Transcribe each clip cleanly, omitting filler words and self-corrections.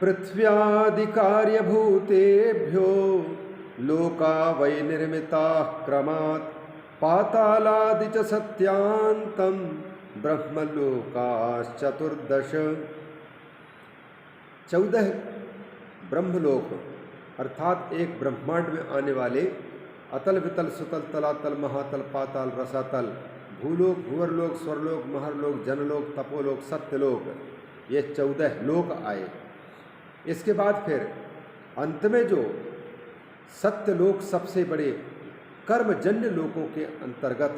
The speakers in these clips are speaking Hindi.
पृथ्व्यादिकार्यभूतेभ्यो लोका वै निर्मिताः क्रमात् पातालादि च सत्यान्तं ब्रह्मलोकाश्चतुर्दश। 14 ब्रह्मलोक अर्थात एक ब्रह्मांड में आने वाले अतल वितल सुतल तलातल महातल पाताल रसातल भूलोक भूवरलोक स्वरलोक महरलोक जनलोक तपोलोक सत्यलोक, ये 14 लोक आए। इसके बाद फिर अंत में जो सत्यलोक सबसे बड़े कर्मजन्य लोकों के अंतर्गत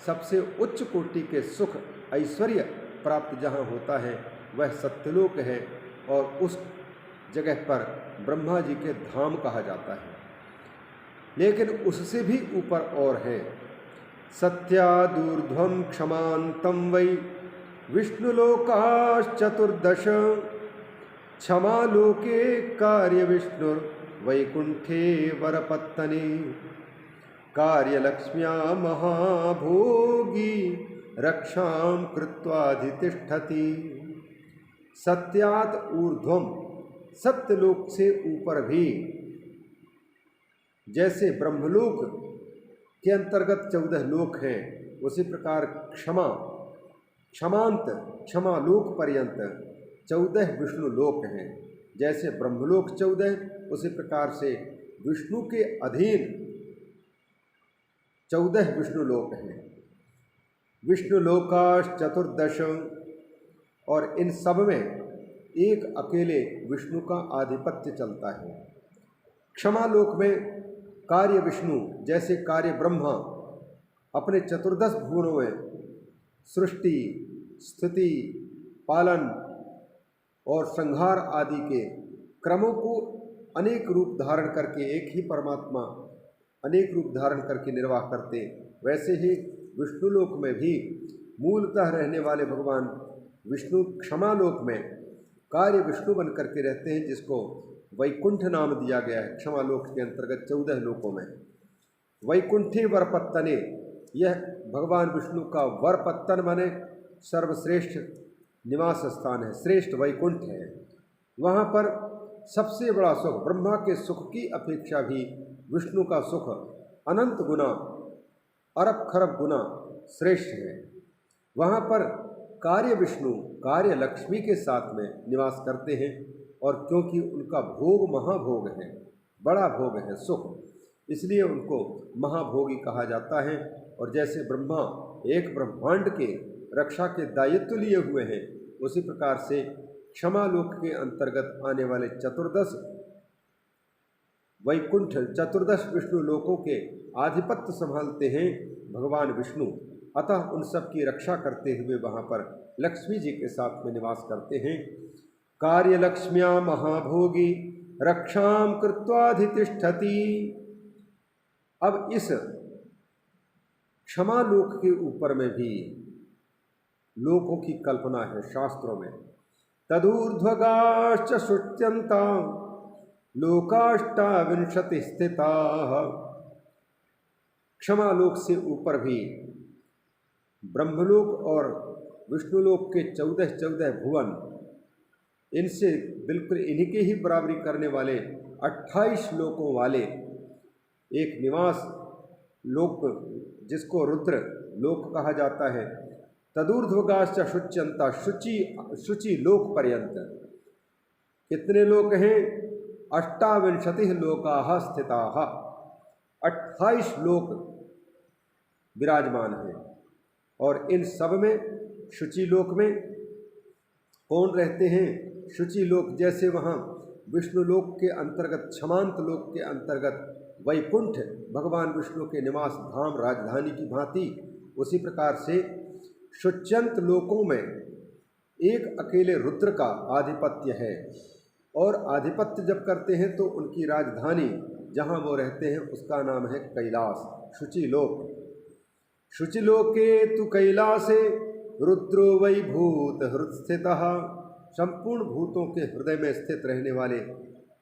सबसे उच्च कोटि के सुख ऐश्वर्य प्राप्त जहाँ होता है वह सत्यलोक है, और उस जगह पर ब्रह्मा जी के धाम कहा जाता है। लेकिन उससे भी ऊपर और है। सत्यादूर्ध्वं क्षमान्तं वै विष्णुलोकाश्चतुर्दश। क्षमालोके कार्य विष्णुर्वैकुंठे वरपत्तने। कार्यलक्ष्म्या महाभोगी रक्षां कृत्वाधितिष्ठति। सत्यात ऊर्ध्वम, सत्यलोक से ऊपर भी, जैसे ब्रह्मलोक के अंतर्गत 14 लोक हैं, उसी प्रकार क्षमा क्षमांत क्षमालोक पर्यंत 14 विष्णु लोक हैं। जैसे ब्रह्मलोक 14, उसी प्रकार से विष्णु के अधीन 14 विष्णु लोक हैं। विष्णु लोकाश्चतुर्दश, और इन सब में एक अकेले विष्णु का आधिपत्य चलता है। क्षमा लोक में कार्य विष्णु, जैसे कार्य ब्रह्मा अपने 14 भुवनों में सृष्टि स्थिति पालन और संहार आदि के क्रमों को अनेक रूप धारण करके, एक ही परमात्मा अनेक रूप धारण करके निर्वाह करते, वैसे ही विष्णुलोक में भी मूलतः रहने वाले भगवान विष्णु क्षमालोक में कार्य विष्णु बन करके रहते हैं, जिसको वैकुंठ नाम दिया गया है। क्षमालोक के अंतर्गत 14 लोकों में वैकुंठी वरपत्तने, यह भगवान विष्णु का वरपत्तन माने सर्वश्रेष्ठ निवास स्थान है, श्रेष्ठ वैकुंठ है। वहाँ पर सबसे बड़ा सुख, ब्रह्मा के सुख की अपेक्षा भी विष्णु का सुख अनंत गुना अरब खरब गुना श्रेष्ठ है। वहाँ पर कार्य विष्णु कार्य लक्ष्मी के साथ में निवास करते हैं, और क्योंकि उनका भोग महाभोग है, बड़ा भोग है सुख, इसलिए उनको महाभोगी कहा जाता है। और जैसे ब्रह्मा एक ब्रह्मांड के रक्षा के दायित्व लिए हुए हैं, उसी प्रकार से क्षमालोक के अंतर्गत आने वाले 14 वैकुंठ 14 विष्णु लोकों के आधिपत्य संभालते हैं भगवान विष्णु। अतः उन सब की रक्षा करते हुए वहाँ पर लक्ष्मी जी के साथ में निवास करते हैं। कार्य लक्ष्म्या महाभोगी रक्षां कृत्वाधितिष्ठति। अब इस क्षमालोक के ऊपर में भी लोकों की कल्पना है शास्त्रों में। तदूर्ध्वगाश्च शुच्यन्ता लोकाष्टाविंशति स्थिताः। क्षमालोक से ऊपर भी ब्रह्मलोक और विष्णुलोक के 14 भुवन, इनसे बिल्कुल इन्हीं के ही बराबरी करने वाले 28 लोकों वाले एक निवास लोक, जिसको रुद्र लोक कहा जाता है। तदूर्ध्वगाश्च शुच्यन्ता, शुचि लोक पर्यंत कितने लोक हैं? 28 लोकाः स्थिताः, 28 लोक विराजमान हैं। और इन सब में शुचि लोक में कौन रहते हैं? शुचि लोक, जैसे वहाँ विष्णु लोक के अंतर्गत क्षमांत लोक के अंतर्गत वैकुंठ भगवान विष्णु के निवास धाम राजधानी की भांति, उसी प्रकार से शुच्यंत लोकों में एक अकेले रुद्र का आधिपत्य है। और आधिपत्य जब करते हैं तो उनकी राजधानी जहाँ वो रहते हैं उसका नाम है कैलास, शुचिलोक। शुचिलोके तु कैलासे रुद्रो वै भूत हृद स्थितः। संपूर्ण भूतों के हृदय में स्थित रहने वाले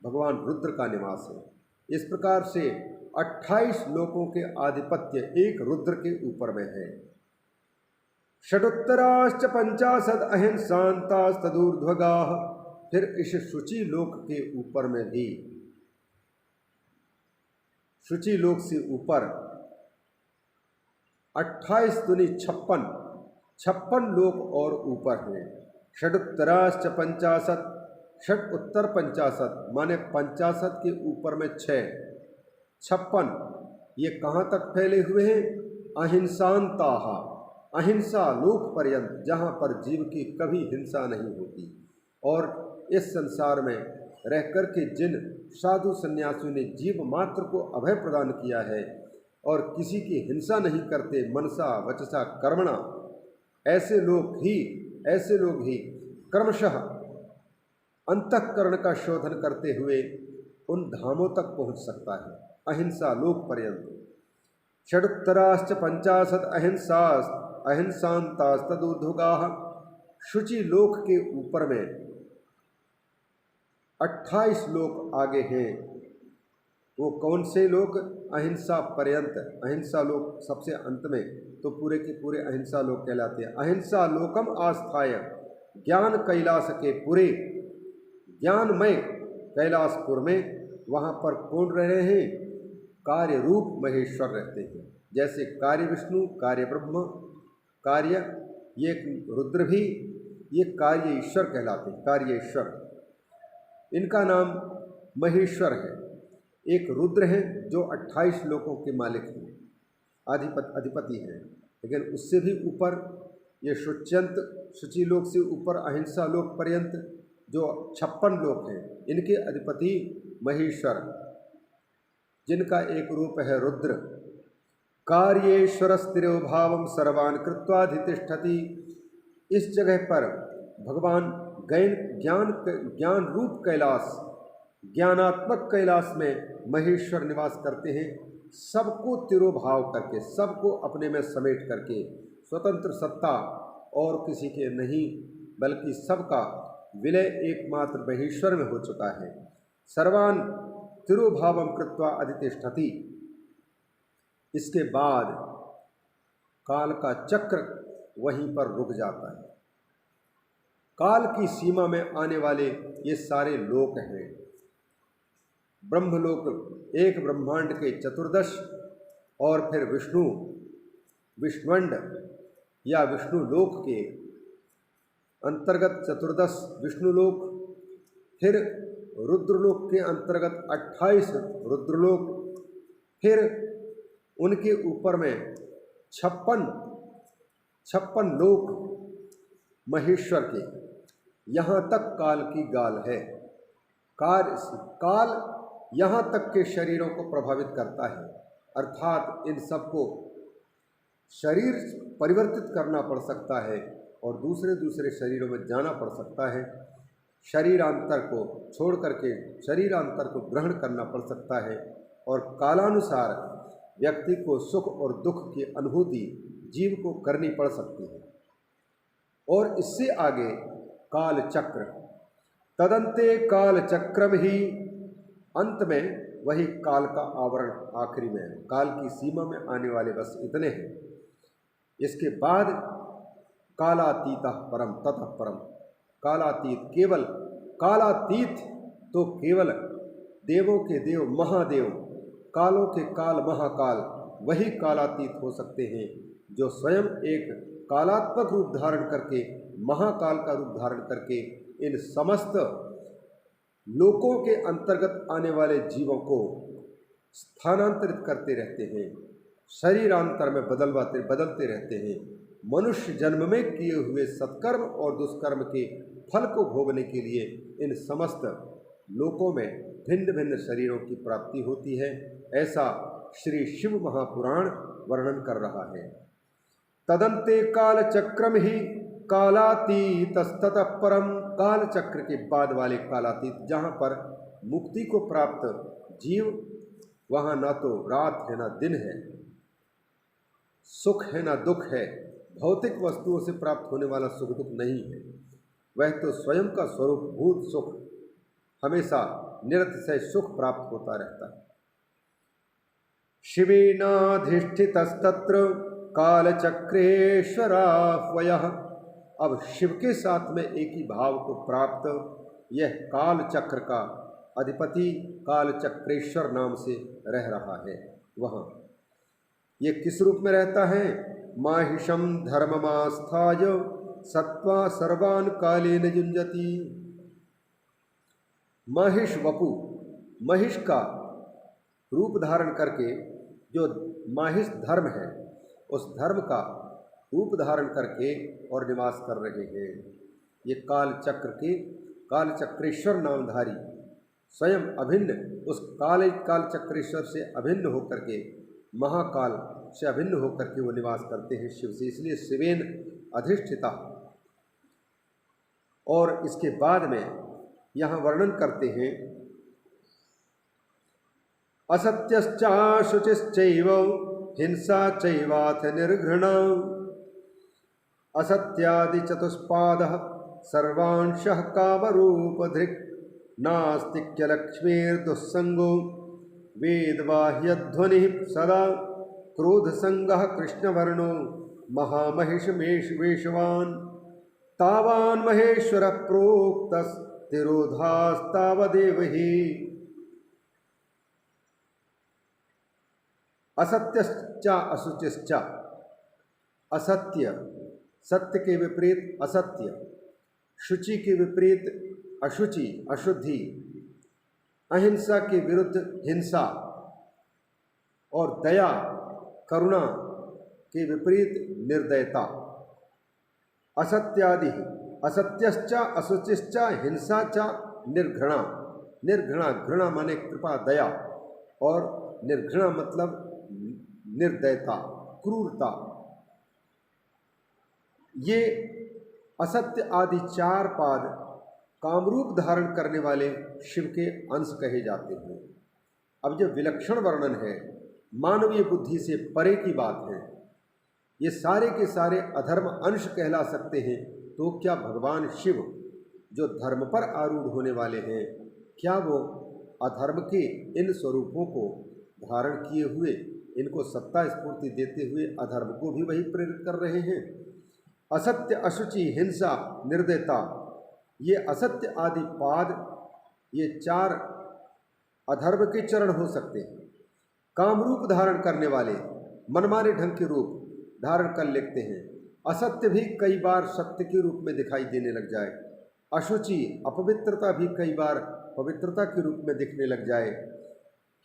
भगवान रुद्र का निवास है। इस प्रकार से 28 लोकों के आधिपत्य एक रुद्र के ऊपर में है। षडुत्तराश्च 50 अहिंसान्तास्तदूर्ध्वगाः फिर इस शुचि लोक के ऊपर में भी, शुचि लोक से ऊपर 28 दूनी 56 लोक और ऊपर हैं। षडुत्तराश्च 50, षड उत्तर 50 माने 50 के ऊपर में 6, 56 ये कहाँ तक फैले हुए हैं? अहिंसांताः, अहिंसा लोक पर्यंत, जहाँ पर जीव की कभी हिंसा नहीं होती। और इस संसार में रह कर के जिन साधु सन्यासियों ने जीव मात्र को अभय प्रदान किया है और किसी की हिंसा नहीं करते, मनसा वचसा कर्मणा, ऐसे लोग ही क्रमशः अंतःकरण का शोधन करते हुए उन धामों तक पहुँच सकता है, अहिंसा लोक पर्यंत। षडुत्तराश्च 50 अहिंसांतास्तदूर्ध्वगाः, शुचि लोक के ऊपर में 28 लोक आगे हैं। वो कौन से लोक? अहिंसा पर्यंत, अहिंसा लोक सबसे अंत में, तो पूरे के पूरे अहिंसा लोक कहलाते हैं। अहिंसा लोकम आस्थाय, ज्ञान कैलाश के पूरे, ज्ञानमय कैलाशपुर में, वहाँ पर कौन रह रहे हैं? कार्य रूप महेश्वर रहते हैं। जैसे कार्य विष्णु, कार्य ब्रह्म, कार्य ये रुद्र भी, ये कार्य ईश्वर कहलाते हैं, कार्य ईश्वर। इनका नाम महेश्वर है। एक रुद्र है जो 28 लोकों के मालिक हैं, अधिपति हैं। लेकिन उससे भी ऊपर ये शुचि लोक से ऊपर अहिंसा लोक पर्यंत जो 56 लोक हैं, इनके अधिपति महेश्वर, जिनका एक रूप है रुद्र। कार्येश्वर स्थिरोभावम सर्वान कृत्वाधितिष्ठति, इस जगह पर भगवान ज्ञान रूप कैलाश, ज्ञानात्मक कैलाश में महेश्वर निवास करते हैं, सबको तिरोभाव करके, सबको अपने में समेट करके, स्वतंत्र सत्ता और किसी के नहीं, बल्कि सबका विलय एकमात्र महेश्वर में हो चुका है। सर्वान तिरोभावम कृत्वा अधितिष्ठति। इसके बाद काल का चक्र वहीं पर रुक जाता है। काल की सीमा में आने वाले ये सारे लोक हैं। ब्रह्मलोक, एक ब्रह्मांड के 14, और फिर विष्णुंड या विष्णु लोक के अंतर्गत 14 विष्णुलोक, फिर रुद्रलोक के अंतर्गत 28 रुद्रलोक, फिर उनके ऊपर में 56 लोक महेश्वर के। यहाँ तक काल की गाल है। काल यहाँ तक के शरीरों को प्रभावित करता है, अर्थात इन सबको शरीर परिवर्तित करना पड़ सकता है और दूसरे शरीरों में जाना पड़ सकता है। शरीरांतर को छोड़ करके शरीरांतर को ग्रहण करना पड़ सकता है, और कालानुसार व्यक्ति को सुख और दुख की अनुभूति जीव को करनी पड़ सकती है। और इससे आगे काल चक्र, तदंते काल चक्रम ही, अंत में वही काल का आवरण आखिरी में है। काल की सीमा में आने वाले बस इतने हैं। इसके बाद कालातीतः परम ततः परम, कालातीत, केवल कालातीत तो केवल देवों के देव महादेव, कालों के काल महाकाल, वही कालातीत हो सकते हैं, जो स्वयं एक कालात्मक रूप धारण करके, महाकाल का रूप धारण करके इन समस्त लोकों के अंतर्गत आने वाले जीवों को स्थानांतरित करते रहते हैं, शरीरांतर में बदलते रहते हैं। मनुष्य जन्म में किए हुए सत्कर्म और दुष्कर्म के फल को भोगने के लिए इन समस्त लोकों में भिन्न भिन्न शरीरों की प्राप्ति होती है। ऐसा श्री शिव महापुराण वर्णन कर रहा है। तदंते काल चक्रम ही कालातीतस्ततः परम, काल चक्र के बाद वाले कालातीत, जहाँ पर मुक्ति को प्राप्त जीव, वहाँ ना तो रात है ना दिन है, सुख है ना दुख है, भौतिक वस्तुओं से प्राप्त होने वाला सुख दुख नहीं है। वह तो स्वयं का स्वरूप भूत सुख, हमेशा निरतिशय सुख प्राप्त होता रहता है। शिवेनाधिष्ठितस्तत्र कालचक्रेश्वराह्वयः। अब शिव के साथ में एक ही भाव को प्राप्त यह काल चक्र का अधिपति काल चक्रेश्वर नाम से रह रहा है। वहाँ ये किस रूप में रहता है? माहिषम धर्ममास्थाय सत्वा सर्वान कालेन युञ्जति। महिष वपु, महिष का रूप धारण करके, जो माहिष धर्म है उस धर्म का रूप धारण करके और निवास कर रहे हैं। ये काल चक्र के काल चक्रेश्वर नामधारी स्वयं अभिन्न उस काल चक्रेश्वर से अभिन्न होकर के, महाकाल से अभिन्न होकर के वो निवास करते हैं शिव से, इसलिए शिवेन अधिष्ठिता। और इसके बाद में यहाँ वर्णन करते हैं असत्यश्चाशुचिश्चैव हिंसा चैवाथ निर्घृणा असत्यादि चतुष्पादः सर्वांशः कामरूपधृक् नास्तिक्यलक्ष्मीर्दुस्संगो वेदबाह्यध्वनिः सदा क्रोधसंगः कृष्णवर्णो महामहिषवेशवान् तावान् महेश्वरः प्रोक्तस्तिरोधास्तावदेव हि। असत्यश्च अशुचिश्च, असत्य सत्य के विपरीत असत्य, शुचि के विपरीत अशुचि अशुद्धि, अहिंसा के विरुद्ध हिंसा और दया करुणा के विपरीत निर्दयता। असत्यादि असत्यश्च अशुचिश्च हिंसा च निर्घृणा, निर्घृणा घृणा माने कृपा दया और निर्घृणा मतलब निर्दयता क्रूरता। ये असत्य आदि चार पाद कामरूप धारण करने वाले शिव के अंश कहे जाते हैं। अब जो विलक्षण वर्णन है मानवीय बुद्धि से परे की बात है। ये सारे के सारे अधर्म अंश कहला सकते हैं, तो क्या भगवान शिव जो धर्म पर आरूढ़ होने वाले हैं, क्या वो अधर्म के इन स्वरूपों को धारण किए हुए इनको सत्ता स्फूर्ति देते हुए अधर्म को भी वही प्रेरित कर रहे हैं? असत्य अशुचि हिंसा निर्दयता, ये असत्य आदि पाद, ये चार अधर्म के चरण हो सकते हैं। कामरूप धारण करने वाले मनमाने ढंग के रूप धारण कर लेते हैं। असत्य भी कई बार सत्य के रूप में दिखाई देने लग जाए, अशुचि अपवित्रता भी कई बार पवित्रता के रूप में दिखने लग जाए,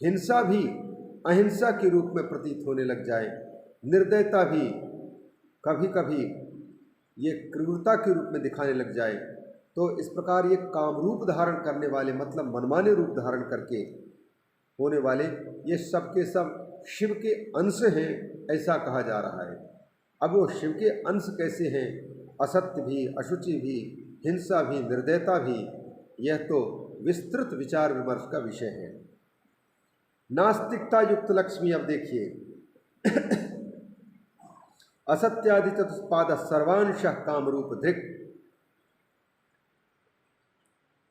हिंसा भी अहिंसा के रूप में प्रतीत होने लग जाए, निर्दयता भी कभी कभी ये क्रूरता के रूप में दिखाने लग जाए। तो इस प्रकार ये कामरूप धारण करने वाले मतलब मनमाने रूप धारण करके होने वाले ये सब के सब शिव के अंश हैं, ऐसा कहा जा रहा है। अब वो शिव के अंश कैसे हैं? असत्य भी, अशुचि भी, हिंसा भी, निर्दयता भी, यह तो विस्तृत विचार विमर्श का विषय है। नास्तिकता युक्त लक्ष्मी, अब देखिए असत्यादि चतुष्पाद सर्वांशः कामरूप धृक्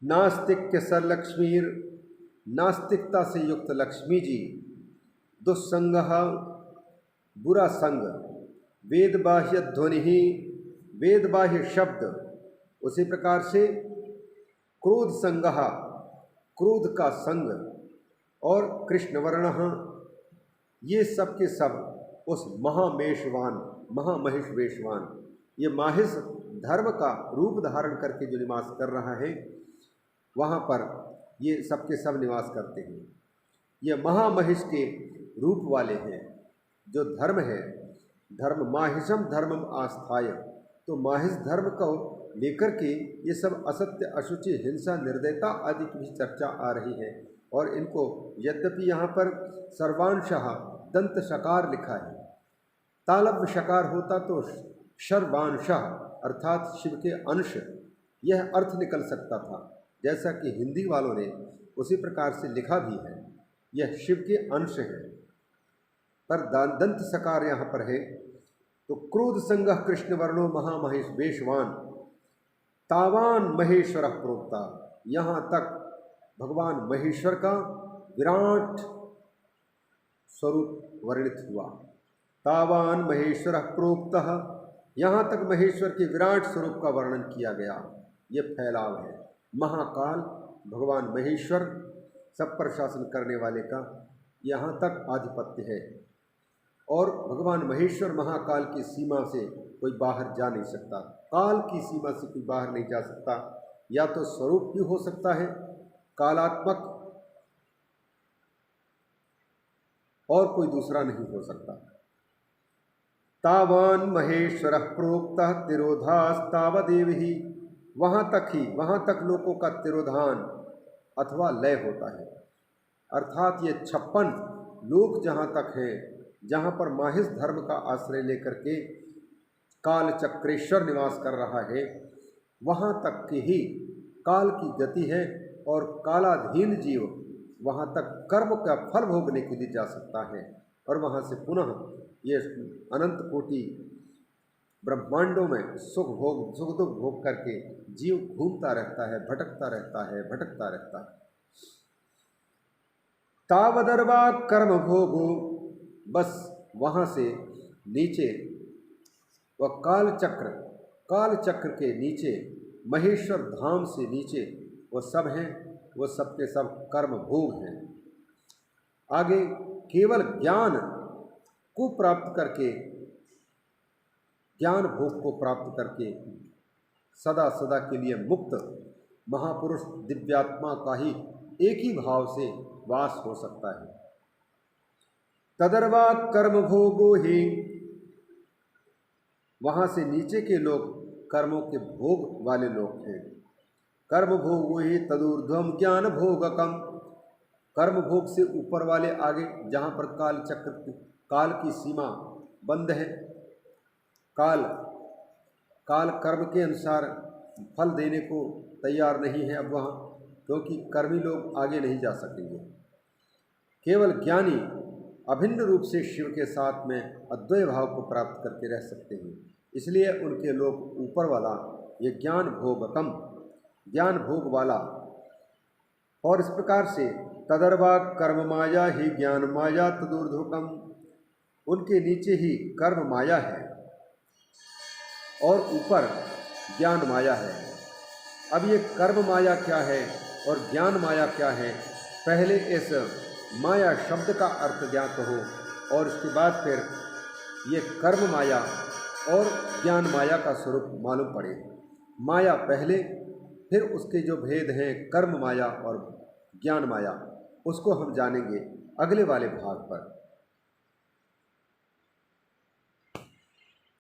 नास्तिक्य सर लक्ष्मीर, नास्तिकता से युक्त लक्ष्मी जी, दुस्संग बुरा संग, वेद बाह्य ध्वनि ही वेद बाह्य शब्द, उसी प्रकार से क्रोध संग क्रोध का संग और कृष्णवर्ण, ये सब के सब उस महामेशवान महामहिष वेशवान, ये माहिष धर्म का रूप धारण करके जो निवास कर रहा है वहाँ पर ये सब के सब निवास करते हैं। ये महामहिष के रूप वाले हैं। जो धर्म है, धर्म माहिषम धर्मम आस्थाय, तो माहिष धर्म को लेकर के ये सब असत्य अशुचि हिंसा निर्दयता आदि की भी चर्चा आ रही है। और इनको यद्यपि यहाँ पर सर्वांशः दंत शकार लिखा है, तालव्य शकार होता तो सर्वांशः अर्थात शिव के अंश, यह अर्थ निकल सकता था, जैसा कि हिंदी वालों ने उसी प्रकार से लिखा भी है, यह शिव के अंश है। पर दंत सकार यहाँ पर है तो क्रोध संगः कृष्ण वर्णो महामहेश वेशवान तावान महेश्वर प्रोक्ता, यहाँ तक भगवान महेश्वर का विराट स्वरूप वर्णित हुआ। तावान महेश्वर प्रोक्तः, यहाँ तक महेश्वर के विराट स्वरूप का वर्णन किया गया। ये फैलाव है। महाकाल भगवान महेश्वर सब पर शासन करने वाले का यहाँ तक आधिपत्य है और भगवान महेश्वर महाकाल की सीमा से कोई बाहर जा नहीं सकता। काल की सीमा से कोई बाहर नहीं जा सकता। या तो स्वरूप भी हो सकता है कालात्मक और कोई दूसरा नहीं हो सकता। तावान महेश्वर प्रोक्तः तिरोधास्तावदेव ही, वहाँ तक लोगों का तिरोधान अथवा लय होता है। अर्थात ये 56 लोक जहाँ तक हैं, जहाँ पर माहिस धर्म का आश्रय लेकर के काल चक्रेश्वर निवास कर रहा है, वहाँ तक की ही काल की गति है और कालाधीन जीव वहाँ तक कर्म का फल भोगने के लिए जा सकता है और वहाँ से पुनः ये अनंत कोटि ब्रह्मांडों में सुख दुख भोग करके जीव घूमता रहता है, भटकता रहता है। तावदर्वा कर्म भोगो, बस वहाँ से नीचे वह काल चक्र के नीचे, महेश्वर धाम से नीचे वो सब हैं, वो सब के सब कर्म भोग हैं। आगे केवल ज्ञान को प्राप्त करके, ज्ञान भोग को प्राप्त करके सदा सदा के लिए मुक्त महापुरुष दिव्यात्मा का ही एक ही भाव से वास हो सकता है। तदर्वा कर्म भोगो ही, वहाँ से नीचे के लोग कर्मों के भोग वाले लोग हैं। कर्म भोगो ही तदूर्ध्वम ज्ञान भोगकम, कर्म भोग से ऊपर वाले आगे जहाँ पर काल की सीमा बंद है, काल कर्म के अनुसार फल देने को तैयार नहीं है अब वहाँ, क्योंकि कर्मी लोग आगे नहीं जा सकेंगे। केवल ज्ञानी अभिन्न रूप से शिव के साथ में अद्वैय भाव को प्राप्त करके रह सकते हैं, इसलिए उनके लोग ऊपर वाला ये ज्ञान भोगकम, ज्ञान भोग वाला। और इस प्रकार से तदर्वा कर्म माया ही ज्ञान माया तदूर्ध्वकम, उनके नीचे ही कर्म माया है और ऊपर ज्ञान माया है। अब ये कर्म माया क्या है और ज्ञान माया क्या है, पहले इस माया शब्द का अर्थ ज्ञात हो और उसके बाद फिर ये कर्म माया और ज्ञान माया का स्वरूप मालूम पड़े। माया पहले, फिर उसके जो भेद हैं कर्म माया और ज्ञान माया, उसको हम जानेंगे अगले वाले भाग पर।